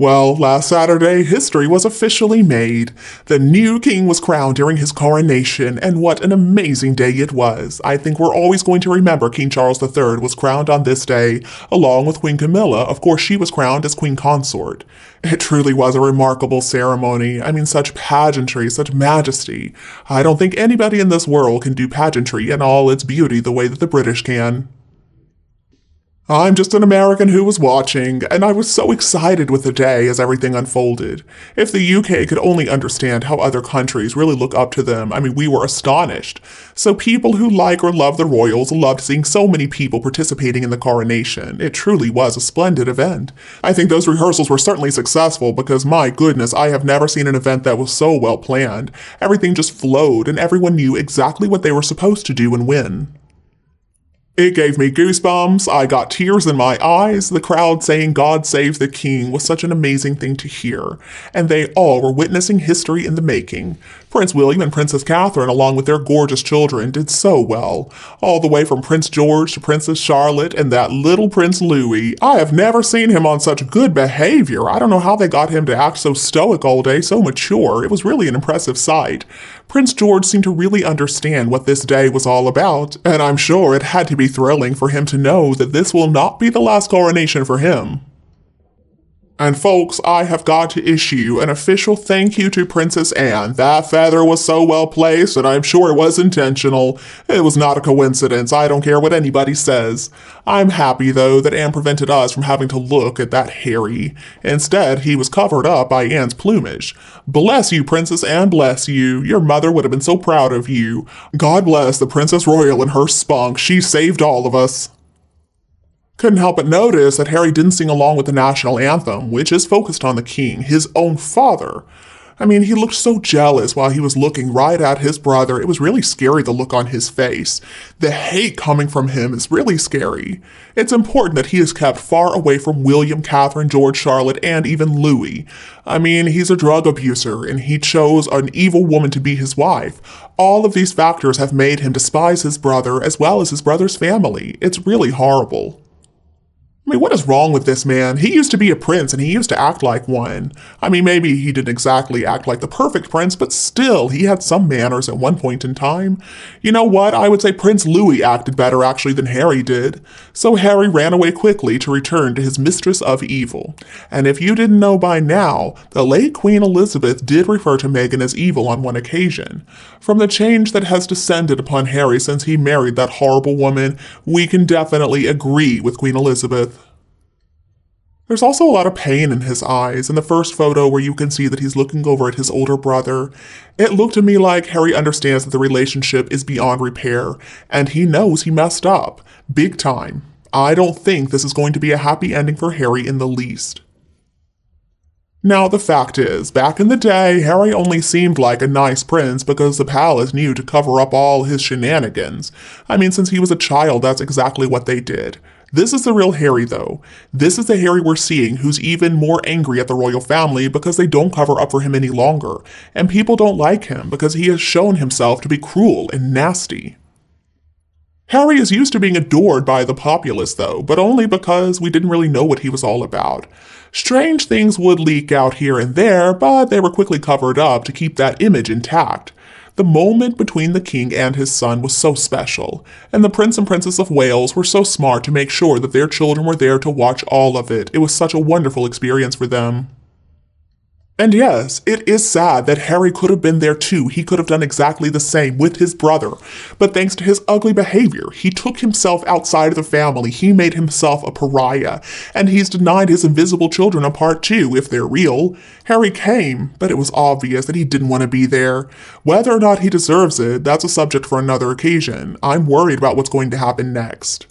Well, last Saturday, history was officially made. The new king was crowned during his coronation, and what an amazing day it was. I think we're always going to remember King Charles III was crowned on this day, along with Queen Camilla. Of course, she was crowned as Queen Consort. It truly was a remarkable ceremony. I mean, such pageantry, such majesty. I don't think anybody in this world can do pageantry in all its beauty the way that the British can. I'm just an American who was watching, and I was so excited with the day as everything unfolded. If the UK could only understand how other countries really look up to them, I mean, we were astonished. So people who like or love the royals loved seeing so many people participating in the coronation. It truly was a splendid event. I think those rehearsals were certainly successful because, my goodness, I have never seen an event that was so well planned. Everything just flowed, and everyone knew exactly what they were supposed to do and when. It gave me goosebumps, I got tears in my eyes, the crowd saying God save the king was such an amazing thing to hear, and they all were witnessing history in the making. Prince William and Princess Catherine, along with their gorgeous children, did so well, all the way from Prince George to Princess Charlotte and that little Prince Louis. I have never seen him on such good behavior. I don't know how they got him to act so stoic all day, so mature. It was really an impressive sight. Prince George seemed to really understand what this day was all about, and I'm sure it had to be thrilling for him to know that this will not be the last coronation for him. And folks, I have got to issue an official thank you to Princess Anne. That feather was so well placed, and I'm sure it was intentional. It was not a coincidence. I don't care what anybody says. I'm happy, though, that Anne prevented us from having to look at that Harry. Instead, he was covered up by Anne's plumage. Bless you, Princess Anne, bless you. Your mother would have been so proud of you. God bless the Princess Royal and her spunk. She saved all of us. Couldn't help but notice that Harry didn't sing along with the national anthem, which is focused on the king, his own father. I mean, he looked so jealous while he was looking right at his brother. It was really scary, the look on his face. The hate coming from him is really scary. It's important that he is kept far away from William, Catherine, George, Charlotte, and even Louis. I mean, he's a drug abuser, and he chose an evil woman to be his wife. All of these factors have made him despise his brother as well as his brother's family. It's really horrible. I mean, what is wrong with this man? He used to be a prince and he used to act like one. I mean, maybe he didn't exactly act like the perfect prince, but still, he had some manners at one point in time. You know what? I would say Prince Louis acted better actually than Harry did. So Harry ran away quickly to return to his mistress of evil. And if you didn't know by now, the late Queen Elizabeth did refer to Meghan as evil on one occasion. From the change that has descended upon Harry since he married that horrible woman, we can definitely agree with Queen Elizabeth. There's also a lot of pain in his eyes. In the first photo where you can see that he's looking over at his older brother, it looked to me like Harry understands that the relationship is beyond repair, and he knows he messed up. Big time. I don't think this is going to be a happy ending for Harry in the least. Now, the fact is, back in the day, Harry only seemed like a nice prince because the palace knew to cover up all his shenanigans. I mean, since he was a child, that's exactly what they did. This is the real Harry, though. This is the Harry we're seeing who's even more angry at the royal family because they don't cover up for him any longer, and people don't like him because he has shown himself to be cruel and nasty. Harry is used to being adored by the populace, though, but only because we didn't really know what he was all about. Strange things would leak out here and there, but they were quickly covered up to keep that image intact. The moment between the king and his son was so special, and the Prince and Princess of Wales were so smart to make sure that their children were there to watch all of it. It was such a wonderful experience for them. And yes, it is sad that Harry could have been there too. He could have done exactly the same with his brother. But thanks to his ugly behavior, he took himself outside of the family. He made himself a pariah. And he's denied his invisible children a part too, if they're real. Harry came, but it was obvious that he didn't want to be there. Whether or not he deserves it, that's a subject for another occasion. I'm worried about what's going to happen next.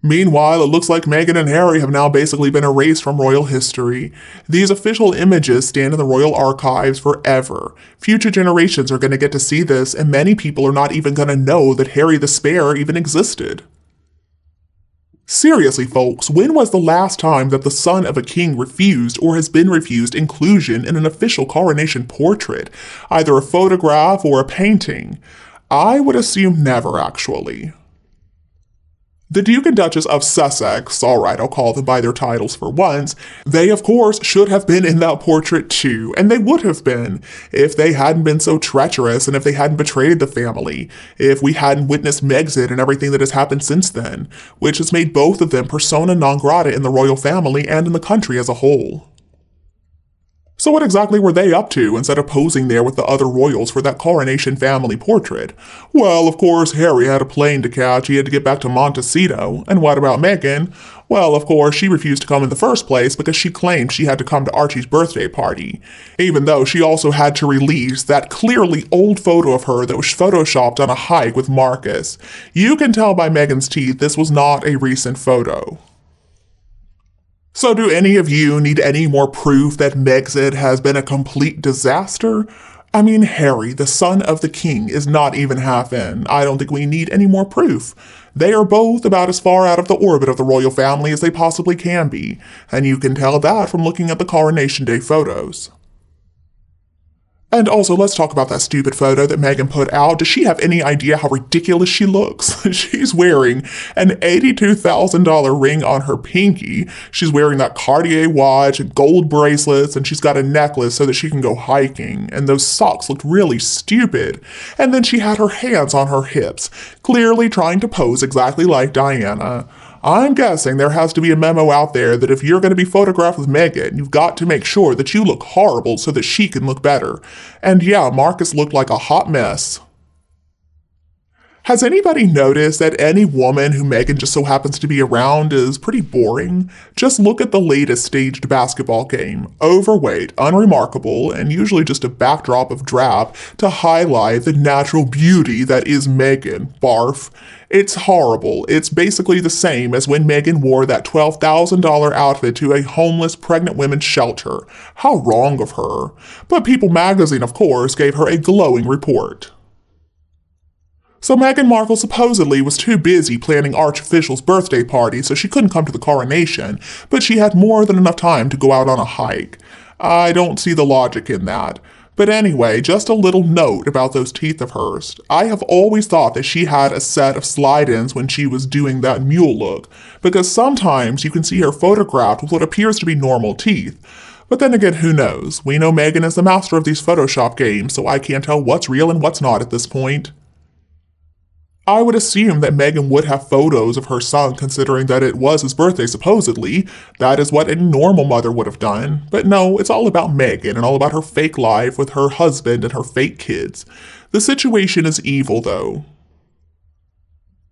Meanwhile, it looks like Meghan and Harry have now basically been erased from royal history. These official images stand in the royal archives forever. Future generations are going to get to see this, and many people are not even going to know that Harry the Spare even existed. Seriously, folks, when was the last time that the son of a king refused or has been refused inclusion in an official coronation portrait, either a photograph or a painting? I would assume never, actually. The Duke and Duchess of Sussex, alright, I'll call them by their titles for once, they of course should have been in that portrait too, and they would have been if they hadn't been so treacherous and if they hadn't betrayed the family, if we hadn't witnessed Megxit and everything that has happened since then, which has made both of them persona non grata in the royal family and in the country as a whole. So what exactly were they up to instead of posing there with the other royals for that coronation family portrait? Well, of course, Harry had a plane to catch. He had to get back to Montecito. And what about Meghan? Well, of course, she refused to come in the first place because she claimed she had to come to Archie's birthday party, even though she also had to release that clearly old photo of her that was photoshopped on a hike with Marcus. You can tell by Meghan's teeth this was not a recent photo. So do any of you need any more proof that Megxit has been a complete disaster? I mean, Harry, the son of the king, is not even half in. I don't think we need any more proof. They are both about as far out of the orbit of the royal family as they possibly can be, and you can tell that from looking at the Coronation Day photos. And also, let's talk about that stupid photo that Meghan put out. Does she have any idea how ridiculous she looks? She's wearing an $82,000 ring on her pinky. She's wearing that Cartier watch and gold bracelets, and she's got a necklace so that she can go hiking. And those socks looked really stupid. And then she had her hands on her hips, clearly trying to pose exactly like Diana. I'm guessing there has to be a memo out there that if you're going to be photographed with Meghan, you've got to make sure that you look horrible so that she can look better. And yeah, Marcus looked like a hot mess. Has anybody noticed that any woman who Meghan just so happens to be around is pretty boring? Just look at the latest staged basketball game. Overweight, unremarkable, and usually just a backdrop of drab to highlight the natural beauty that is Meghan. Barf. It's horrible. It's basically the same as when Meghan wore that $12,000 outfit to a homeless pregnant women's shelter. How wrong of her. But People magazine, of course, gave her a glowing report. So Meghan Markle supposedly was too busy planning Archofficial's birthday party, so she couldn't come to the coronation, but she had more than enough time to go out on a hike. I don't see the logic in that. But anyway, just a little note about those teeth of hers. I have always thought that she had a set of slide-ins when she was doing that mule look, because sometimes you can see her photographed with what appears to be normal teeth. But then again, who knows? We know Meghan is the master of these Photoshop games, so I can't tell what's real and what's not at this point. I would assume that Meghan would have photos of her son, considering that it was his birthday supposedly. That is what any normal mother would have done. But no, it's all about Meghan and all about her fake life with her husband and her fake kids. The situation is evil, though.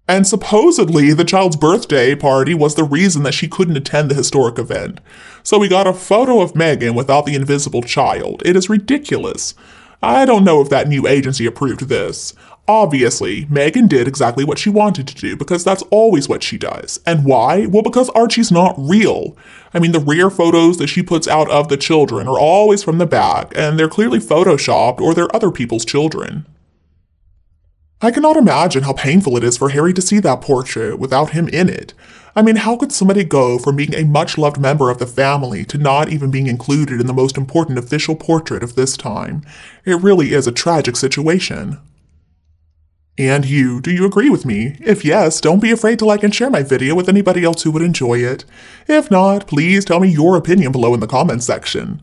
And supposedly, the child's birthday party was the reason that she couldn't attend the historic event. So we got a photo of Meghan without the invisible child. It is ridiculous. I don't know if that new agency approved this. Obviously, Meghan did exactly what she wanted to do because that's always what she does. And why? Well, because Archie's not real. I mean, the rare photos that she puts out of the children are always from the back, and they're clearly photoshopped or they're other people's children. I cannot imagine how painful it is for Harry to see that portrait without him in it. I mean, how could somebody go from being a much-loved member of the family to not even being included in the most important official portrait of this time? It really is a tragic situation. And you, do you agree with me? If yes, don't be afraid to like and share my video with anybody else who would enjoy it. If not, please tell me your opinion below in the comments section.